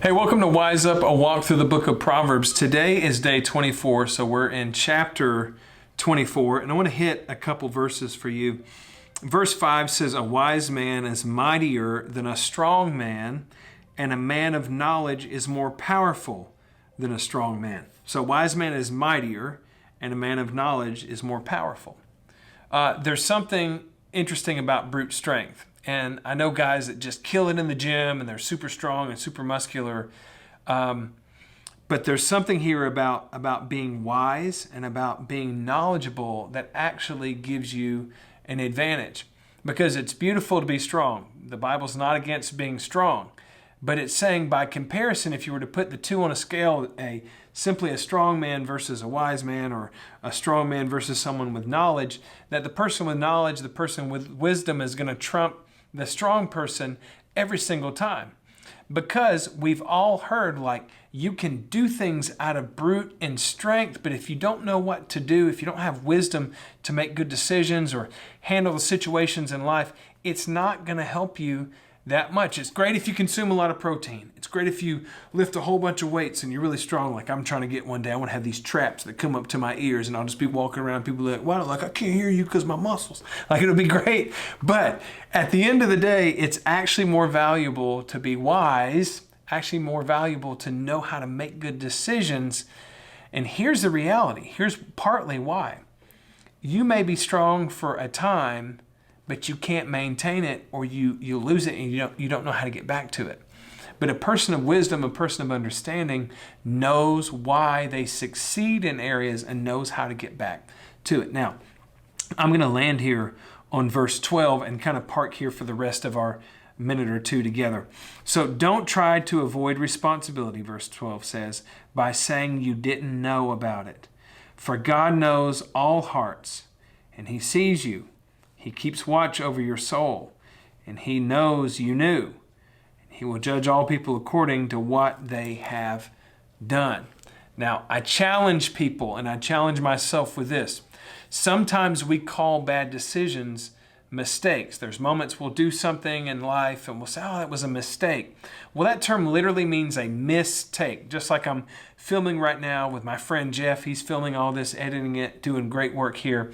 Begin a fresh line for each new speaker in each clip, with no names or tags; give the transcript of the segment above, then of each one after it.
Hey, welcome to Wise Up, a walk through the book of Proverbs. Today is day 24, so we're in chapter 24, and I want to hit a couple verses for you. Verse 5 says, "A wise man is mightier than a strong man, and a man of knowledge is more powerful than a strong man." So a wise man is mightier, and a man of knowledge is more powerful. There's something interesting about brute strength. And I know guys that just kill it in the gym and they're super strong and super muscular. But there's something here about being wise and about being knowledgeable that actually gives you an advantage. Because it's beautiful to be strong. The Bible's not against being strong. But it's saying by comparison, if you were to put the two on a scale, simply a strong man versus a wise man, or a strong man versus someone with knowledge, that the person with knowledge, the person with wisdom is going to trump the strong person every single time. Because we've all heard, like, you can do things out of brute and strength, but if you don't know what to do, if you don't have wisdom to make good decisions or handle the situations in life, it's not going to help you that much. It's great if you consume a lot of protein. It's great if you lift a whole bunch of weights and you're really strong. Like I'm trying to get one day, I want to have these traps that come up to my ears and I'll just be walking around. People are like, wow, like I can't hear you because my muscles. Like it'll be great. But at the end of the day, it's actually more valuable to be wise, actually more valuable to know how to make good decisions. And here's the reality. Here's partly why. You may be strong for a time, but you can't maintain it, or you lose it and you don't know how to get back to it. But a person of wisdom, a person of understanding knows why they succeed in areas and knows how to get back to it. Now, I'm going to land here on verse 12 and kind of park here for the rest of our minute or two together. So don't try to avoid responsibility, verse 12 says, by saying you didn't know about it. For God knows all hearts, and He sees you. He keeps watch over your soul, and He knows you knew. He will judge all people according to what they have done. Now, I challenge people, and I challenge myself with this. Sometimes we call bad decisions mistakes. There's moments we'll do something in life, and we'll say, oh, that was a mistake. Well, that term literally means a mistake. Just like I'm filming right now with my friend Jeff. He's filming all this, editing it, doing great work here.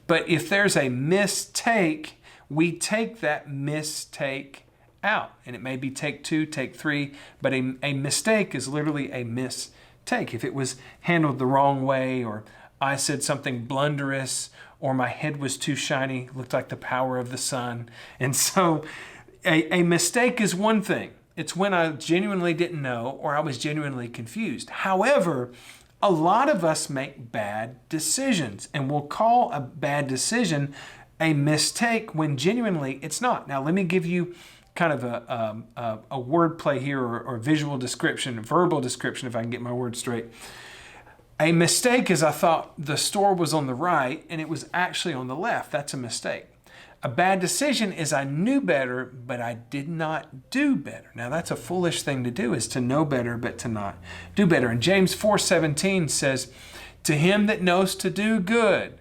But if there's a mistake, we take that mistake out. And it may be take 2, take 3, but a mistake is literally a mistake. If it was handled the wrong way, or I said something blunderous, or my head was too shiny, looked like the power of the sun. And so a mistake is one thing. It's when I genuinely didn't know, or I was genuinely confused. However, a lot of us make bad decisions, and we'll call a bad decision a mistake when genuinely it's not. Now, let me give you kind of a word play here, or visual description, a verbal description, if I can get my words straight. A mistake is I thought the store was on the right and it was actually on the left. That's a mistake. A bad decision is I knew better, but I did not do better. Now that's a foolish thing to do, is to know better, but to not do better. And James 4:17 says, to him that knows to do good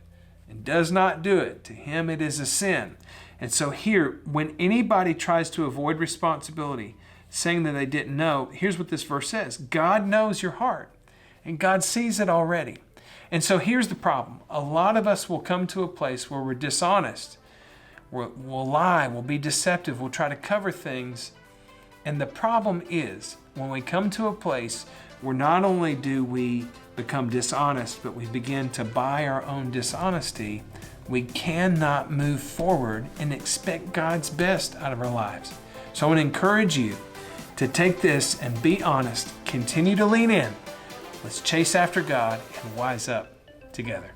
and does not do it, to him it is a sin. And so here, when anybody tries to avoid responsibility, saying that they didn't know, here's what this verse says. God knows your heart, and God sees it already. And so here's the problem. A lot of us will come to a place where we're dishonest. We'll lie, we'll be deceptive, we'll try to cover things. And the problem is, when we come to a place where not only do we become dishonest, but we begin to buy our own dishonesty, we cannot move forward and expect God's best out of our lives. So I want to encourage you to take this and be honest, continue to lean in. Let's chase after God and wise up together.